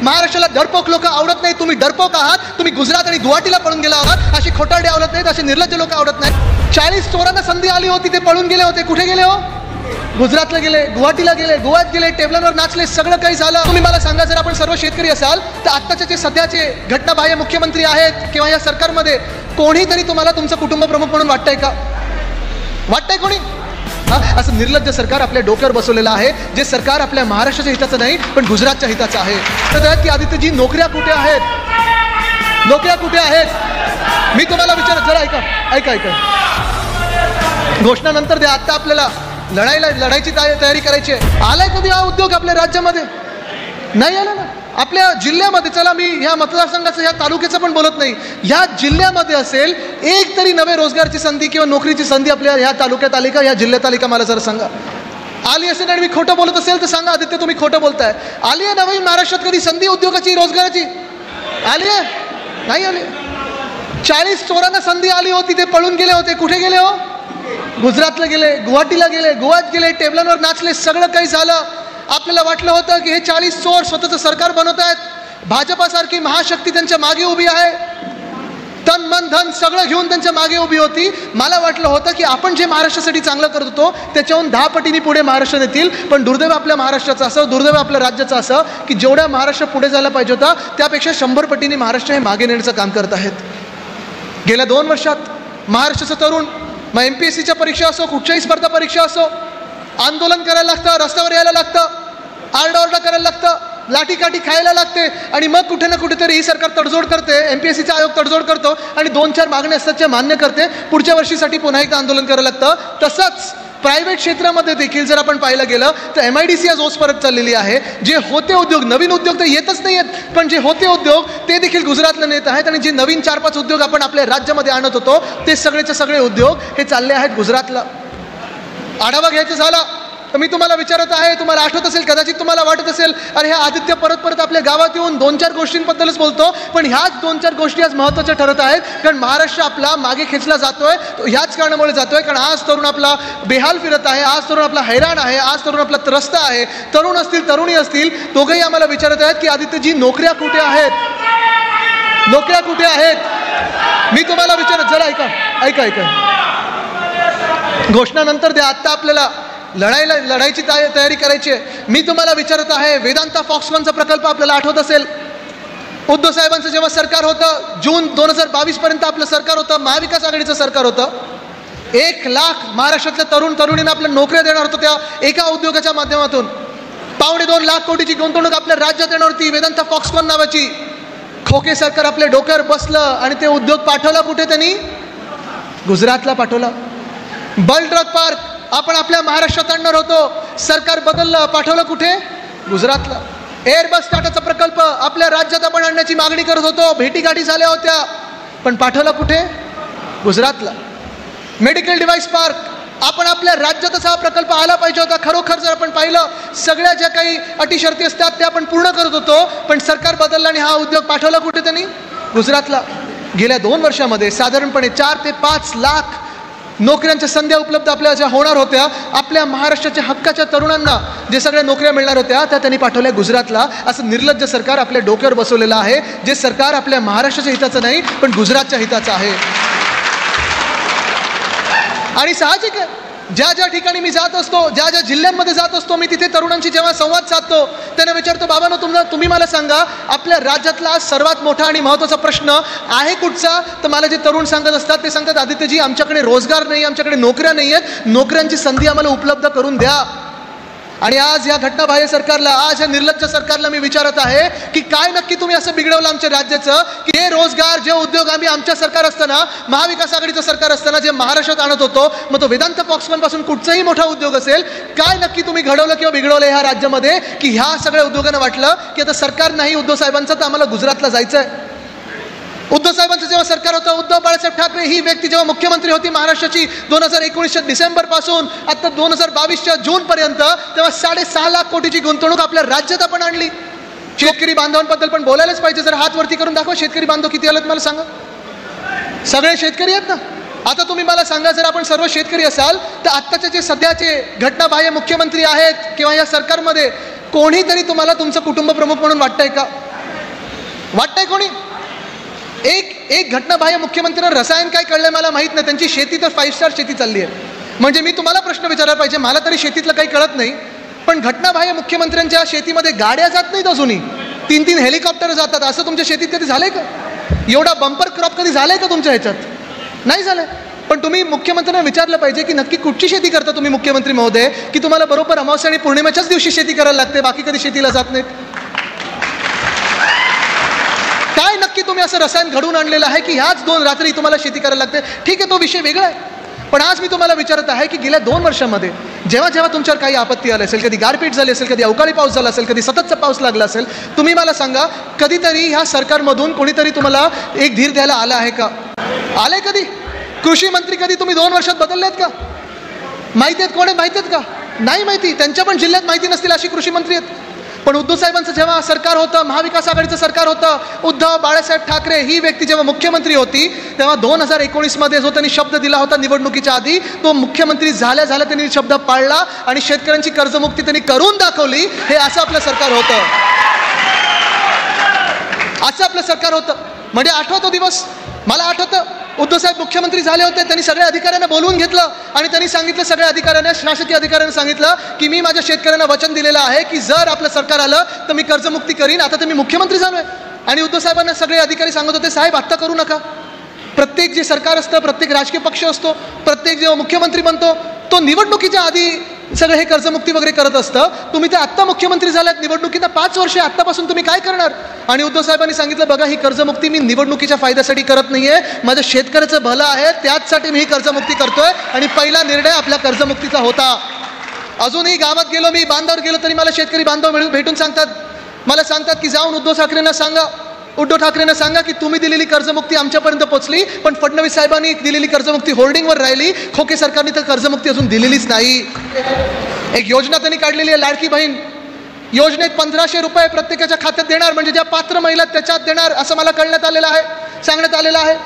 महाराष्ट्राला डरपोक लोक आवडत नाही, तुम्ही डरपोक आहात, तुम्ही गुजरात आणि गुवाहाटीला पळून गेला आहात, अशी खोटारडे आवडत नाहीत, असे निर्लज्ज लोक आवडत नाहीत. 40 चोरांना संधी आली होती, ते पळून गेले होते. कुठे गेले हो? गुजरातला गेले, गुवाहाटीला गेले, गोव्यात गेले, टेबलांवर नाचले, सगळं काही झालं. तुम्ही मला सांगा, जर आपण सर्व शेतकरी असाल तर आत्ताचे जे सध्याचे घटनाबाह्य मुख्यमंत्री आहेत किंवा या सरकारमध्ये कोणीतरी तुम्हाला तुमचं कुटुंब प्रमुख म्हणून वाटतंय का? वाटतंय कोणी? असं निर्लज्ज सरकार आपल्या डोक्यावर बसवलेलं आहे, जे सरकार आपल्या महाराष्ट्राच्या हिताचं नाही पण गुजरातच्या हिताचं आहे. तर की आदित्यजी, नोकऱ्या कुठे आहेत? नोकऱ्या कुठे आहेत? मी तुम्हाला विचारत, जरा ऐका. घोषणानंतर द्या, आता आपल्याला लढायची तयारी करायची आहे. आलाय कधी हा उद्योग आपल्या राज्यामध्ये? नाही आला ना. आपल्या जिल्ह्यामध्ये, चला मी ह्या मतदारसंघाचं, ह्या तालुक्याचं पण बोलत नाही, ह्या जिल्ह्यामध्ये असेल एक तरी नवे रोजगारची संधी किंवा नोकरीची संधी आपल्या ह्या तालुक्यात आली का? ह्या जिल्ह्यात आली का? मला जरा सांगा. आली असेल आणि मी खोटं बोलत असेल तर सांगा. आदित्य, तुम्ही खोटं बोलताय. आली आहे नवीन महाराष्ट्रात कधी संधी उद्योगाची, रोजगाराची? आली आहे? नाही आली. 40 चोरांना संधी आली होती, ते पळून गेले होते. कुठे गेले हो? गुजरातला गेले, गुवाहाटीला गेले, गोव्यात गेले, टेबलांवर नाचले, सगळं काही झालं. आपल्याला वाटलं होतं की हे 40 चोर स्वतःचं सरकार बनवत आहेत, भाजपासारखी महाशक्ती त्यांच्या मागे उभी आहे, तन मन धन सगळं घेऊन त्यांच्या मागे उभी होती. मला वाटलं होतं की आपण जे महाराष्ट्रासाठी चांगलं करत होतो त्याच्याहून 10 पटींनी पुढे महाराष्ट्र नेतील. पण दुर्दैव आपल्या महाराष्ट्राचं असं, दुर्दैव आपल्या राज्याचं असं की जेवढ्या महाराष्ट्र पुढे जायला पाहिजे होता त्यापेक्षा 100 पटींनी महाराष्ट्र हे मागे नेण्याचं काम करत आहेत. गेल्या 2 वर्षात महाराष्ट्राचं तरुण, मग MPSCच्या परीक्षा असो, कुठच्याही स्पर्धा परीक्षा असो, आंदोलन करायला लागतं, रस्त्यावर यायला लागतं, आरडाओरडा करायला लागतं, लाठीकाठी खायला लागते आणि मग कुठे ना कुठेतरी ही सरकार तडजोड करते, MPSCचा आयोग तडजोड करतो आणि 2-4 मागण्या असतात त्या मान्य करते. पुढच्या वर्षीसाठी पुन्हा एकदा आंदोलन करायला लागतं. तसंच प्रायव्हेट क्षेत्रामध्ये देखील जर आपण पाहायला गेलं तर MIDC आज ओस परत चाललेली आहे. जे होते उद्योग, नवीन उद्योग तर येतच नाही आहेत, पण जे होते उद्योग ते देखील गुजरातला नेत आहेत आणि जे नवीन 4-5 उद्योग आपण आपल्या राज्यामध्ये आणत होतो ते सगळेचे सगळे उद्योग हे चालले आहेत गुजरातला. आढावा घ्यायचा झाला तर मी तुम्हाला विचारत आहे, तुम्हाला आठवत असेल, कदाचित तुम्हाला वाटत असेल अरे हा आदित्य परत आपल्या गावात येऊन 2-4 गोष्टींबद्दलच बोलतो, पण ह्याच 2-4 गोष्टी आज महत्त्वाच्या ठरत आहेत. कारण महाराष्ट्र आपला मागे खेचला जातोय, तो ह्याच कारणामुळे जातोय कारण आज तरुण आपला बेहाल फिरत आहे, आज तरुण आपला हैराण आहे, आज तरुण आपला त्रस्त आहे. तरुण असतील, तरुणी असतील, दोघंही आम्हाला विचारत आहेत की आदित्यजी, नोकऱ्या कुठे आहेत? नोकऱ्या कुठे आहेत? मी तुम्हाला विचारत, जरा ऐका. घोषणानंतर द्या, आता आपल्याला लढायची तयारी करायची आहे. मी तुम्हाला विचारत आहे, वेदांता फॉक्सकॉनचा प्रकल्प आपल्याला आठवत असेल. उद्धव साहेबांचं जेव्हा सरकार होतं, जून 2022 पर्यंत आपलं सरकार होतं, महाविकास आघाडीचं सरकार होतं. 1 लाख महाराष्ट्रातल्या तरुणींना आपल्या नोकऱ्या देणार होतं त्या एका उद्योगाच्या माध्यमातून. 2.25 लाख कोटीची गुंतवणूक आपल्या राज्यात येणार होती वेदांता फॉक्सकॉन नावाची. खोके सरकार आपल्या डोक्यावर बसलं आणि ते उद्योग पाठवला कुठे? त्यांनी गुजरातला पाठवला. बल ड्रग पार्क आपण आपल्या महाराष्ट्रात आणणार होतो, सरकार बदललं, पाठवलं कुठे? गुजरातला. एअरबस टाटाचा प्रकल्प आपल्या राज्यात आपण आणण्याची मागणी करत होतो, भेटीगाठी झाल्या होत्या, पण पाठवलं कुठे? गुजरातला. मेडिकल डिव्हाइस पार्क आपण आपल्या राज्यातच हा प्रकल्प आला पाहिजे होता. खरोखर जर आपण पाहिलं, सगळ्या ज्या काही अटी शर्ती असतात त्या आपण पूर्ण करत होतो, पण सरकार बदललं आणि हा उद्योग पाठवला कुठे? त्यांनी गुजरातला. गेल्या 2 वर्षामध्ये साधारणपणे 4 ते 5 लाख नोकऱ्यांच्या संध्या उपलब्ध आपल्या ज्या होणार होत्या, आपल्या महाराष्ट्राच्या हक्काच्या तरुणांना जे सगळ्या नोकऱ्या मिळणार होत्या त्या त्यांनी पाठवल्या गुजरातला. असं निर्लज्ज सरकार आपल्या डोक्यावर बसवलेलं आहे, जे सरकार आपल्या महाराष्ट्राच्या हिताचं नाही पण गुजरातच्या हिताचं आहे. आणि साहजिक आहे, ज्या ठिकाणी मी जात असतो, ज्या जिल्ह्यांमध्ये जात असतो, मी तिथे तरुणांशी जेव्हा संवाद साधतो त्यांना विचारतो, बाबांनो तुम्ही मला सांगा, आपल्या राज्यातला सर्वात मोठा आणि महत्त्वाचा प्रश्न आहे कुठचा? तर मला जे तरुण सांगत असतात ते सांगतात, आदित्यजी, आमच्याकडे रोजगार नाही, आमच्याकडे नोकऱ्या नाही आहेत, नोकऱ्यांची संधी आम्हाला उपलब्ध करून द्या. आणि आज या घटनाबाह्य सरकारला, आज या निर्लज्ज सरकारला मी विचारत आहे की काय नक्की तुम्ही असं बिघडवलं आमच्या राज्याचं की हे रोजगार, जे उद्योग आम्ही आमच्या सरकार असताना, महाविकास आघाडीचं सरकार असताना जे महाराष्ट्रात आणत होतो, मग तो वेदांता फॉक्सकॉन पासून कुठचाही मोठा उद्योग असेल, काय नक्की तुम्ही घडवलं किंवा बिघडवलं ह्या राज्यामध्ये की ह्या सगळ्या उद्योगांना वाटलं की आता सरकार नाही उद्धव साहेबांचं, तर आम्हाला गुजरातला जायचं आहे. उद्धव साहेबांचं जेव्हा सरकार होतं, उद्धव बाळासाहेब ठाकरे ही व्यक्ती जेव्हा मुख्यमंत्री होती महाराष्ट्राची 2019च्या डिसेंबरपासून आता 2022च्या जूनपर्यंत, तेव्हा 6.5 लाख कोटीची गुंतवणूक आपल्या राज्यात आपण आणली. शेतकरी बांधवांबद्दल पण बोलायलाच पाहिजे. जर हात वरती करून दाखवा, शेतकरी बांधव किती आलेत मला सांगा. सगळे शेतकरी आहेत ना? आता तुम्ही मला सांगा, जर आपण सर्व शेतकरी असाल तर आत्ताचे जे सध्याचे घटनाबाह्य मुख्यमंत्री आहेत किंवा या सरकारमध्ये कोणीतरी तुम्हाला तुमचं कुटुंब प्रमुख म्हणून वाटतंय का? वाटतंय कोणी? एक घटनाबाह्य मुख्यमंत्र्यांना रसायन काय कळलंय मला माहीत नाही. त्यांची शेती तर 5 स्टार शेती चालली आहे. म्हणजे मी तुम्हाला प्रश्न विचारायला पाहिजे, मला तरी शेतीतलं काही कळत नाही, पण घटनाबाह्य मुख्यमंत्र्यांच्या शेतीमध्ये गाड्या जात नाहीत अजूनही, 3-3 हेलिकॉप्टर जातात. असं तुमच्या शेतीत कधी झालंय का? एवढा बंपर क्रॉप कधी झालाय का तुमच्या ह्याच्यात? नाही झालंय. पण तुम्ही मुख्यमंत्र्यांना विचारलं पाहिजे की नक्की कुठची शेती करता तुम्ही मुख्यमंत्री महोदय, की तुम्हाला बरोबर अमावस्या आणि पौर्णिमेच्याच दिवशी शेती करायला लागते, बाकी कधी शेतीला जात नाहीत? काय नक्की तुम्ही असं रसायन घडवून आणलेलं आहे की ह्याच 2 रात्री तुम्हाला शेती करायला लागते? ठीक आहे, तो विषय वेगळा आहे. पण आज मी तुम्हाला विचारत आहे की गेल्या 2 वर्षामध्ये जेव्हा जेव्हा तुमच्यावर काही आपत्ती आली असेल, कधी गारपीट झाली असेल, कधी अवकाळी पाऊस झाला असेल, कधी सततचा पाऊस लागला असेल, तुम्ही मला सांगा कधीतरी ह्या सरकारमधून कोणीतरी तुम्हाला एक धीर द्यायला आला आहे का? आलंय कधी? कृषी मंत्री कधी तुम्ही 2 वर्षात बदललेत का? माहिती आहेत कोण आहेत? माहिती आहेत का? नाही माहिती. त्यांच्या पण जिल्ह्यात माहिती नसतील अशी कृषी मंत्री आहेत. पण उद्धव साहेबांचं जेव्हा सरकार होतं, महाविकास आघाडीचं सरकार होतं, उद्धव बाळासाहेब ठाकरे ही व्यक्ती जेव्हा मुख्यमंत्री होती, तेव्हा 2019 मध्ये जो त्यांनी शब्द दिला होता निवडणुकीच्या आधी, तो मुख्यमंत्री झाल्या त्यांनी शब्द पाळला आणि शेतकऱ्यांची कर्जमुक्ती त्यांनी करून दाखवली. हे असं आपलं सरकार होतं. असं आपलं सरकार होतं. म्हणजे आठवतो दिवस, मला आठवतं उद्धव साहेब मुख्यमंत्री झाले होते, त्यांनी सगळ्या अधिकाऱ्यांना बोलवून घेतलं आणि त्यांनी सांगितलं, सगळ्या अधिकाऱ्यांना, शासकीय अधिकाऱ्यांना सांगितलं की मी माझ्या शेतकऱ्यांना वचन दिलेलं आहे की जर आपलं सरकार आलं तर मी कर्जमुक्ती करीन. आता तर मी मुख्यमंत्री झालोय. आणि उद्धव साहेबांना सगळे अधिकारी सांगत होते, साहेब आत्ता करू नका. प्रत्येक जे सरकार असतं, प्रत्येक राजकीय पक्ष असतो, प्रत्येक जेव्हा मुख्यमंत्री बनतो तो निवडणुकीच्या आधी सगळं हे कर्जमुक्ती वगैरे करत असतं. तुम्ही तर आत्ता मुख्यमंत्री झालात, निवडणुकीला 5 वर्षे, आत्तापासून तुम्ही काय करणार? आणि उद्धव साहेबांनी सांगितलं, बघा ही कर्जमुक्ती मी निवडणुकीच्या फायद्यासाठी करत नाहीये, माझ्या शेतकऱ्याचं भलं आहे त्याचसाठी मी ही कर्जमुक्ती करतोय. आणि पहिला निर्णय आपल्या कर्जमुक्तीचा होता. अजूनही गावात गेलो मी, बांधावर गेलो तरी मला शेतकरी बांधव भेटून सांगतात, मला सांगतात की जाऊन उद्धव ठाकरेंना सांगा की तुम्ही दिलेली कर्जमुक्ती आमच्यापर्यंत पोहोचली, पण फडणवीस साहेबांनी दिलेली कर्जमुक्ती होल्डिंगवर राहिली, खोके सरकारने तर कर्जमुक्ती अजून दिलेलीच नाही. एक योजना त्यांनी काढलेली आहे, लाडकी बहीण योजनेत 1500 रुपये प्रत्येकाच्या खात्यात देणार, म्हणजे ज्या पात्र महिला त्याच्यात देणार, असं मला कळण्यात आलेलं आहे, सांगण्यात आलेलं आहे.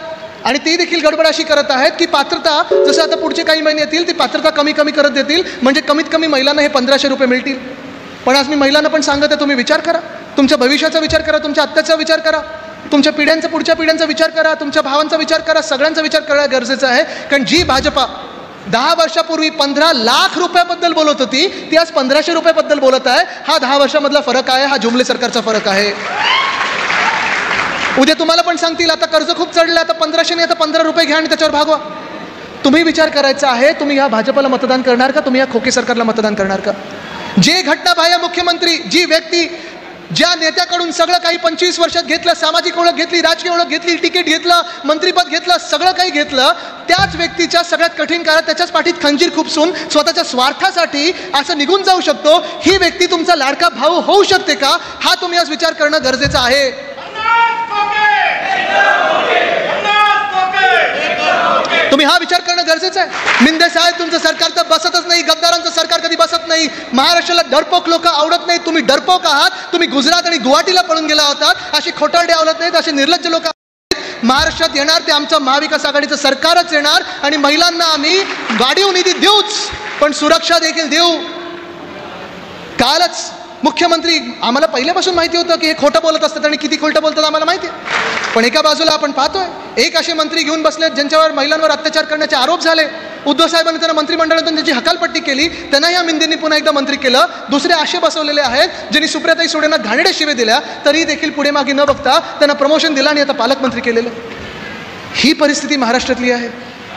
आणि ती देखील गडबड अशी करत आहेत की पात्रता, जसं आता पुढचे काही महिने येतील ती पात्रता कमी करत देतील, म्हणजे कमीत कमी महिलांना हे 1500 रुपये मिळतील. पण आज मी महिलांना पण सांगत आहे, तुम्ही विचार करा, तुमच्या भविष्याचा विचार करा, तुमच्या आत्ताचा विचार करा, तुमच्या पिढ्यांचा, पुढच्या पिढ्यांचा विचार करा, तुमच्या भावांचा विचार करा, सगळ्यांचा विचार करणं गरजेचं आहे. कारण जी भाजपा 10 वर्षापूर्वी 15 लाख रुपयाबद्दल बोलत होती, ती आज 1500 रुपयाबद्दल बोलत आहे. हा 10 वर्षामधला फरक आहे, हा जुमले सरकारचा फरक आहे. उद्या तुम्हाला पण सांगतील आता कर्ज खूप चढलं, आता 1500 नाही, आता 15 रुपये घ्या आणि त्याच्यावर भागवा. तुम्ही विचार करायचा आहे, तुम्ही या भाजपला मतदान करणार का, तुम्ही या खोके सरकारला मतदान करणार का? जे घटनाबाह्य मुख्यमंत्री, जी व्यक्ती ज्या नेत्याकडून सगळं काही 25 वर्षात घेतलं, सामाजिक ओळख घेतली, राजकीय ओळख घेतली, तिकीट घेतलं, मंत्रीपद घेतलं, सगळं काही घेतलं, त्याच व्यक्तीच्या सगळ्यात कठीण काळात त्याच्याच पाठीत खंजीर खुपसून स्वतःच्या स्वार्थासाठी असं निघून जाऊ शकतो, ही व्यक्ती तुमचा लाडका भाऊ होऊ शकते का? हा तुम्ही आज विचार करणं गरजेचं आहे. तुम्ही हा विचार करणं गरजेचं आहे. मिंदे साहेब, तुमचं सरकार तर बसतच नाही, गद्दारांचं सरकार कधी बसत नाही, महाराष्ट्राला डरपोक लोक आवडत नाहीत, तुम्ही डरपोक आहात, तुम्ही गुजरात आणि गुवाहाटीला पळून गेला होतात, अशी खोटारडे आवडत नाहीत, असे निर्लज्ज लोक महाराष्ट्रात येणार ते आमचं महाविकास आघाडीचं सरकारच येणार आणि महिलांना आम्ही वाढीव निधी देऊच, पण सुरक्षा देखील देऊ. कालच मुख्यमंत्री, आम्हाला पहिल्यापासून माहिती होतं की हे खोटं बोलत असतात आणि किती खोटं बोलतात आम्हाला माहिती आहे, पण एका बाजूला आपण पाहतोय एक असे मंत्री घेऊन बसलेत ज्यांच्यावर महिलांवर अत्याचार करण्याचे आरोप झाले. उद्धव साहेबांनी त्यांना मंत्रिमंडळातून त्याची हकालपट्टी केली, त्यांना या मिंदेंनी पुन्हा एकदा मंत्री केलं. दुसरे असे बसवलेले आहेत ज्यांनी सुप्रियाताई सुळेंना घाणेरड्या शिव्या दिल्या, तरी देखील पुढे मागे न बघता त्यांना प्रमोशन दिलं आणि आता पालकमंत्री केलेलं. ही परिस्थिती महाराष्ट्रातली आहे.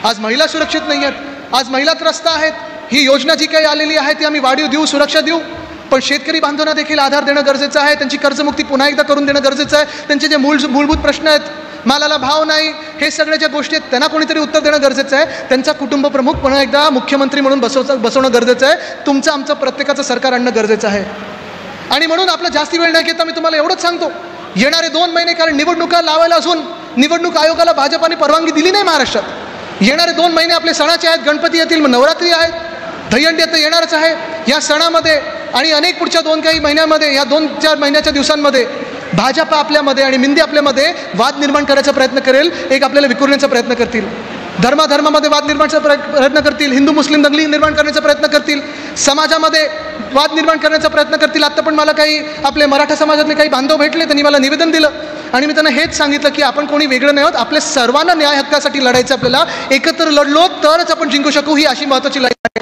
आज महिला सुरक्षित नाही आहेत, आज महिला त्रस्त आहेत. ही योजना जी काही आलेली आहे ती आम्ही वाढीव देऊ, सुरक्षा देऊ, पण शेतकरी बांधवांना देखील आधार देणं गरजेचं आहे. त्यांची कर्जमुक्ती पुन्हा एकदा करून देणं गरजेचं आहे. त्यांचे जे मूलभूत प्रश्न आहेत, मालाला भाव नाही, हे सगळ्या ज्या गोष्टी आहेत त्यांना कोणीतरी उत्तर देणं गरजेचं आहे. त्यांचा कुटुंब प्रमुख पुन्हा एकदा मुख्यमंत्री म्हणून बसवणं गरजेचं आहे. तुमचं आमचं प्रत्येकाचं सरकार आणणं गरजेचं आहे. आणि म्हणून आपलं जास्ती वेळ न घेता मी तुम्हाला एवढंच सांगतो, येणारे 2 महिने, कारण निवडणुका लावायला अजून निवडणूक आयोगाला भाजपाने परवानगी दिली नाही महाराष्ट्रात. येणारे 2 महिने आपले सणाचे आहेत, गणपती येतील, नवरात्री आहेत, दहीहंडी आता येणारच आहे. या सणामध्ये आणि अनेक पुढच्या 2 काही महिन्यामध्ये, या 2-4 महिन्याच्या दिवसांमध्ये भाजपा आपल्यामध्ये आणि मिंदे आपल्यामध्ये वाद निर्माण करायचा प्रयत्न करेल, एक आपल्याला विखुरण्याचा प्रयत्न करतील, धर्माधर्मामध्ये वाद निर्माणाचा प्रयत्न करतील, हिंदू मुस्लिम दंगली निर्माण करण्याचा प्रयत्न करतील, समाजामध्ये वाद निर्माण करण्याचा प्रयत्न करतील. आत्ता पण मला काही आपले मराठा समाजातले काही बांधव भेटले, त्यांनी मला निवेदन दिलं आणि मी त्यांना हेच सांगितलं की आपण कोणी वेगळं नाही आहोत, आपल्या सर्वांना न्याय हक्कासाठी लढायचं, आपल्याला एकत्र लढलो तरच आपण जिंकू शकू, ही अशी महत्त्वाची लढाई